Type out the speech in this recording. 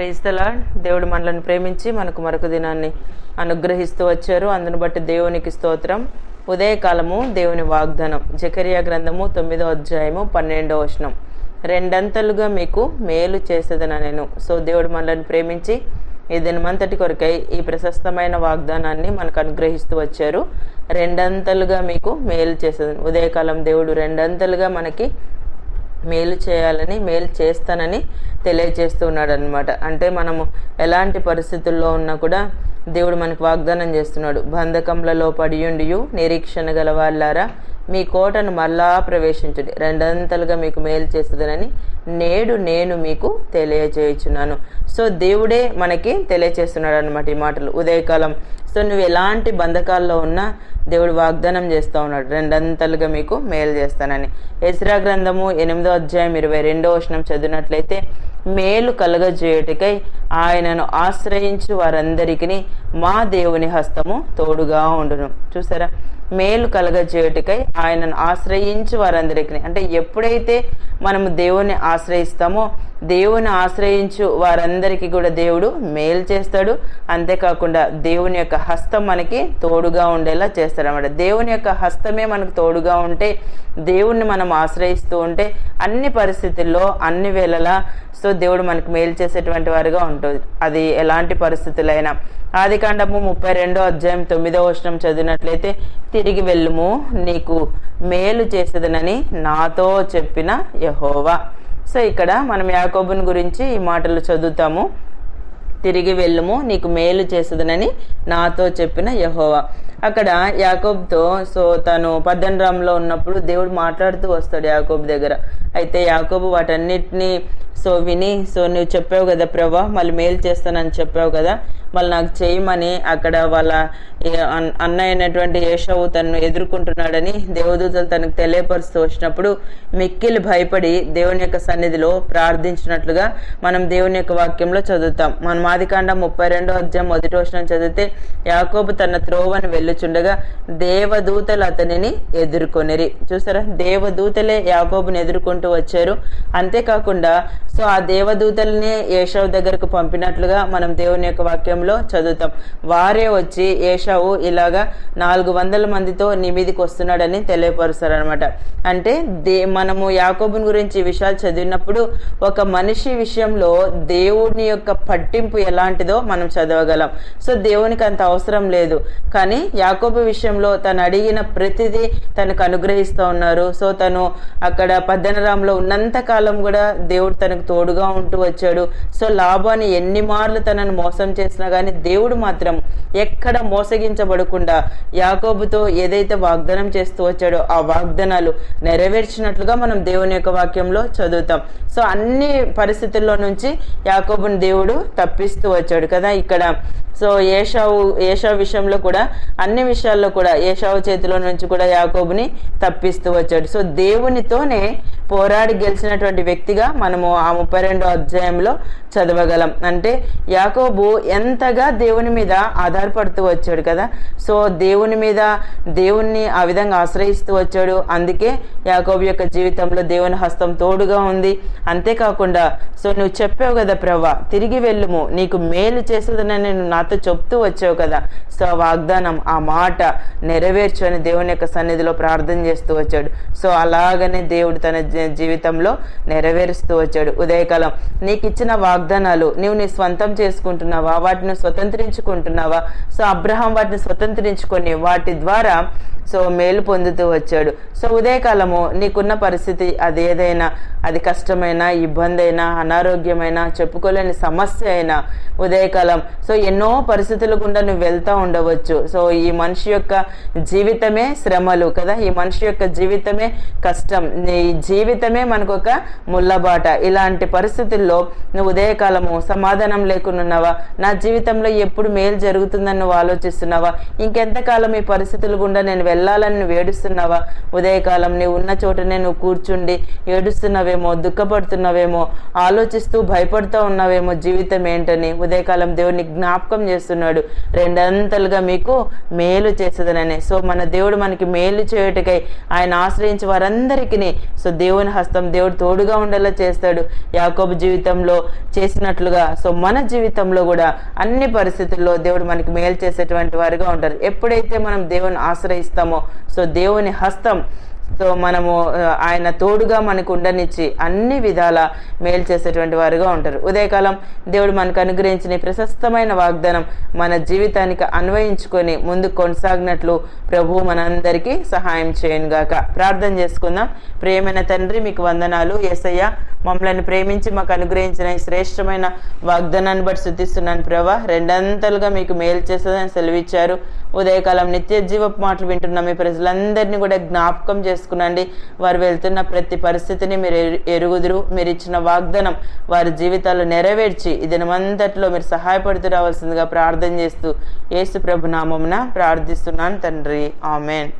Praise the lord. దేవుడు మనల్ని ప్రేమించి మనకు మరొక దినాన్ని అనుగ్రహిస్తూ వచ్చారు. అందును బట్టి దేవునికి స్తోత్రం. ఉదయకాలము దేవుని వాగ్దానం. జకరియా గ్రంథము 9వ అధ్యాయము 12వ వచనం. రెండంతలుగా మీకు మేలు చేసేదన నేను. సో దేవుడు మనల్ని ప్రేమించి ఈ దినమంతటి కొరకై ఈ ప్రశస్తమైన వాగ్దానాన్ని మనకు అనుగ్రహిస్తూ వచ్చారు. రెండంతలుగా మీకు మేలు చేసేదని. ఉదయకాలం దేవుడు రెండంతలుగా మనకి మేలు చేయాలని, మేలు చేస్తానని తెలియచేస్తూ ఉన్నాడు అనమాట. అంటే మనము ఎలాంటి పరిస్థితుల్లో ఉన్నా కూడా దేవుడు మనకు వాగ్దానం చేస్తున్నాడు. బంధకములలో పడియుండియు నిరీక్షణ గల వాళ్ళారా, మీ కోటను మళ్ళా ప్రవేశించుడి, రెండంతలుగా మీకు మేలు చేస్తుందని నేడు నేను మీకు తెలియచేయుచున్నాను. సో దేవుడే మనకి తెలియచేస్తున్నాడు అనమాట ఈ మాటలు ఉదయకాలం. సో నువ్వు ఎలాంటి బంధకాల్లో ఉన్నా దేవుడు వాగ్దానం చేస్తూ ఉన్నాడు, రెండంతలుగా మీకు మేలు చేస్తానని. ఎజ్రా గ్రంథము 8వ అధ్యాయం 22వ వచనం చదివినట్లయితే, మేలు కలగజేయుటకై ఆయనను ఆశ్రయించు వారందరికీ మా దేవుని హస్తము తోడుగా ఉండును. చూసారా, మేలు కలగజేయుటకై ఆయనను ఆశ్రయించు వారందరికీ. అంటే ఎప్పుడైతే మనము దేవుని ఆశ్రయిస్తామో, దేవుని ఆశ్రయించు వారందరికీ కూడా దేవుడు మేలు చేస్తాడు. అంతేకాకుండా దేవుని యొక్క హస్తం మనకి తోడుగా ఉండేలా చేస్తాడు అన్నమాట. దేవుని యొక్క హస్తమే మనకు తోడుగా ఉంటే, దేవుణ్ణి మనం ఆశ్రయిస్తూ ఉంటే అన్ని పరిస్థితుల్లో అన్ని వేళలా సో దేవుడు మనకు మేలు చేసేటువంటి వారుగా ఉంటుంది. అది ఎలాంటి పరిస్థితులైనా. ఆదికాండము 32వ అధ్యాయం 9వ వచనం చదివినట్లయితే, తిరిగి వెళ్ళుము, నీకు మేలు చేసేదనని నాతో చెప్పిన యెహోవా. సో ఇక్కడ మనం యాకోబుని గురించి ఈ మాటలు చదువుతాము. తిరిగి వెళ్ళుము, నీకు మేలు చేసేదనని నాతో చెప్పిన యెహోవా. అక్కడ యాకోబుతో సో తను పద్దనరాములో ఉన్నప్పుడు దేవుడు మాట్లాడుతూ వస్తాడు యాకోబు దగ్గర. అయితే యాకోబు వాటన్నిటినీ సో విని, సో నువ్వు చెప్పావు కదా ప్రభా, మళ్ళీ మేలు చేస్తానని చెప్పావు కదా, మళ్ళీ నాకు చేయమని అక్కడ వాళ్ళ అన్న అయినటువంటి ఏషావు తను ఎదుర్కొంటున్నాడని దేవదూతలు తనకు తెలియపరుస్తూ వచ్చినప్పుడు మిక్కిలి భయపడి దేవుని యొక్క సన్నిధిలో ప్రార్థించినట్లుగా మనం దేవుని యొక్క వాక్యంలో చదువుతాం. మనం ఆదికాండం 32వ అధ్యాయం 1వ వచనం చదివితే, యాకోబు తన త్రోవను వెళ్ళుచుండగా దేవదూతలు అతనిని ఎదుర్కొనిరి. చూసారా, దేవదూతలే యాకోబుని ఎదుర్కొంటూ వచ్చారు. అంతేకాకుండా సో ఆ దేవదూతల్ని ఏషావు దగ్గరకు పంపినట్లుగా మనం దేవుని యొక్క వాక్యంలో చదువుతాం. వారే వచ్చి ఏషావు ఇలాగా 400 మందితో నీ మీదికి వస్తున్నాడని తెలియపరుస్తారు అనమాట. అంటే మనము యాకోబుని గురించి ఈ విషయాలు చదివినప్పుడు ఒక మనిషి విషయంలో దేవుని యొక్క పట్టింపు ఎలాంటిదో మనం చదవగలం. సో దేవునికి అంత అవసరం లేదు, కానీ యాకోబు విషయంలో తను అడిగిన ప్రతిదీ తనకు అనుగ్రహిస్తూ ఉన్నారు. సో తను అక్కడ పద్దనరాములో ఉన్నంత కాలం కూడా దేవుడు తనకు తోడుగా ఉంటూ వచ్చాడు. సో లాబాను ఎన్ని మార్లు తనను మోసం చేసినా కానీ దేవుడు మాత్రం ఎక్కడ మోసగించబడకుండా యాకోబుతో ఏదైతే వాగ్దానం చేస్తూ వచ్చాడో ఆ వాగ్దానాలు నెరవేర్చినట్లుగా మనం దేవుని యొక్క వాక్యంలో చదువుతాం. సో అన్ని పరిస్థితుల్లో నుంచి యాకోబుని దేవుడు తప్పిస్తూ వచ్చాడు కదా ఇక్కడ. సో ఏషావు విషయంలో కూడా అన్ని విషయాల్లో కూడా ఏషావు చేతిలో నుంచి కూడా యాకోబుని తప్పిస్తూ వచ్చాడు. సో దేవునితోనే పోరాడి గెలిచినటువంటి వ్యక్తిగా మనము ఆ 32వ అధ్యాయంలో చదవగలం. అంటే యాకోబు ఎంతగా దేవుని మీద ఆధారపడుతూ వచ్చాడు కదా. సో దేవుణ్ణి ఆ విధంగా ఆశ్రయిస్తూ వచ్చాడు. అందుకే యాకోబు యొక్క జీవితంలో దేవుని హస్తం తోడుగా ఉంది. అంతేకాకుండా సో నువ్వు చెప్పావు కదా ప్రభా, తిరిగి వెళ్ళుము, నీకు మేలు చేసేదని నేను నాతో చెప్తూ వచ్చావు కదా. సో ఆ వాగ్దానం, ఆ మాట నెరవేర్చు అని దేవుని యొక్క సన్నిధిలో ప్రార్థన చేస్తూ వచ్చాడు. సో అలాగనే దేవుడు తన జీవితంలో నెరవేరుస్తూ వచ్చాడు. ఉదయకాలం నీకు ఇచ్చిన వాగ్దానాలు నీవు నీ స్వంతం చేసుకుంటున్నావా, వాటిని స్వతంత్రించుకుంటున్నావా? సో అబ్రహాం వాటిని స్వతంత్రించుకొని వాటి ద్వారా సో మేలు పొందుతూ వచ్చాడు. సో ఉదయకాలము నీకున్న పరిస్థితి అది ఏదైనా, అది కష్టమైనా, ఇబ్బంది అయినా, అనారోగ్యమైనా, చెప్పుకోలేని సమస్య అయినా, ఉదయకాలం సో ఎన్నో పరిస్థితుల గుండా నువ్వు వెళ్తూ ఉండవచ్చు. సో ఈ మనిషి యొక్క జీవితమే శ్రమలు కదా, ఈ మనిషి యొక్క జీవితమే కష్టం, ఈ జీవితమే మనకు ఒక ముళ్ళబాట. ఇలాంటి పరిస్థితుల్లో నువ్వు ఉదయకాలము సమాధానం లేకున్నావా? నా జీవితంలో ఎప్పుడు మేలు జరుగుతుందని నువ్వు ఆలోచిస్తున్నావా? ఇంకెంతకాలం ఈ పరిస్థితుల గుండా నేను వెళ్ళాలని నువ్వు ఏడుస్తున్నావా? ఉదయకాలం నీవు ఉన్న చోటనే నువ్వు కూర్చుండి ఏడుస్తున్నావేమో, దుఃఖపడుతున్నావేమో, ఆలోచిస్తూ భయపడుతూ ఉన్నావేమో జీవితం ఏంటని. ఉదయకాలం దేవుని జ్ఞాపకం చేస్తున్నాడు, రెండంతలుగా మీకు మేలు చేసేదనని. సో మన దేవుడు మనకి మేలు చేయుటకై ఆయన ఆశ్రయించి వారందరికీ సో దేవుడు దేవుని హస్తం దేవుడు తోడుగా ఉండేలా చేస్తాడు. యాకోబు జీవితంలో చేసినట్లుగా సో మన జీవితంలో కూడా అన్ని పరిస్థితుల్లో దేవుడు మనకి మేలు చేసేటువంటి వారిగా ఉంటారు. ఎప్పుడైతే మనం దేవుని ఆశ్రయిస్తామో సో దేవుని హస్తం సో మనము ఆయన తోడుగా మనకు ఉండనిచ్చి అన్ని విధాల మేలు చేసేటువంటి వారుగా ఉంటారు. ఉదయకాలం దేవుడు మనకు అనుగ్రహించిన ప్రశస్తమైన వాగ్దానం మన జీవితానికి అన్వయించుకొని ముందుకు కొనసాగినట్లు ప్రభు మనందరికీ సహాయం చేయనుగాక. ప్రార్థన చేసుకుందాం. ప్రియమైన తండ్రి, మీకు వందనాలు. యేసయ్య, మమ్మల్ని ప్రేమించి మాకు అనుగ్రహించిన ఈ శ్రేష్టమైన వాగ్దానాన్ని బట్టి స్తుతిస్తున్నాను ప్రభా. రెండంతలుగా మీకు మేలు చేస్తుందని సెలవిచ్చారు. ఉదయకాలం నిత్య జీవపు మాటలు వింటున్న మీ ప్రజలందరినీ కూడా జ్ఞాపకం చేసుకునండి. వారు వెళ్తున్న ప్రతి పరిస్థితిని మీరు ఎరుగుదురు. మీరు ఇచ్చిన వాగ్దానం వారి జీవితాల్లో నెరవేర్చి ఈ దినమంతట్లో మీరు సహాయపడుతూ రావాల్సిందిగా ప్రార్థన చేస్తూ యేసు ప్రభు నామమున ప్రార్థిస్తున్నాను తండ్రి. ఆమెన్.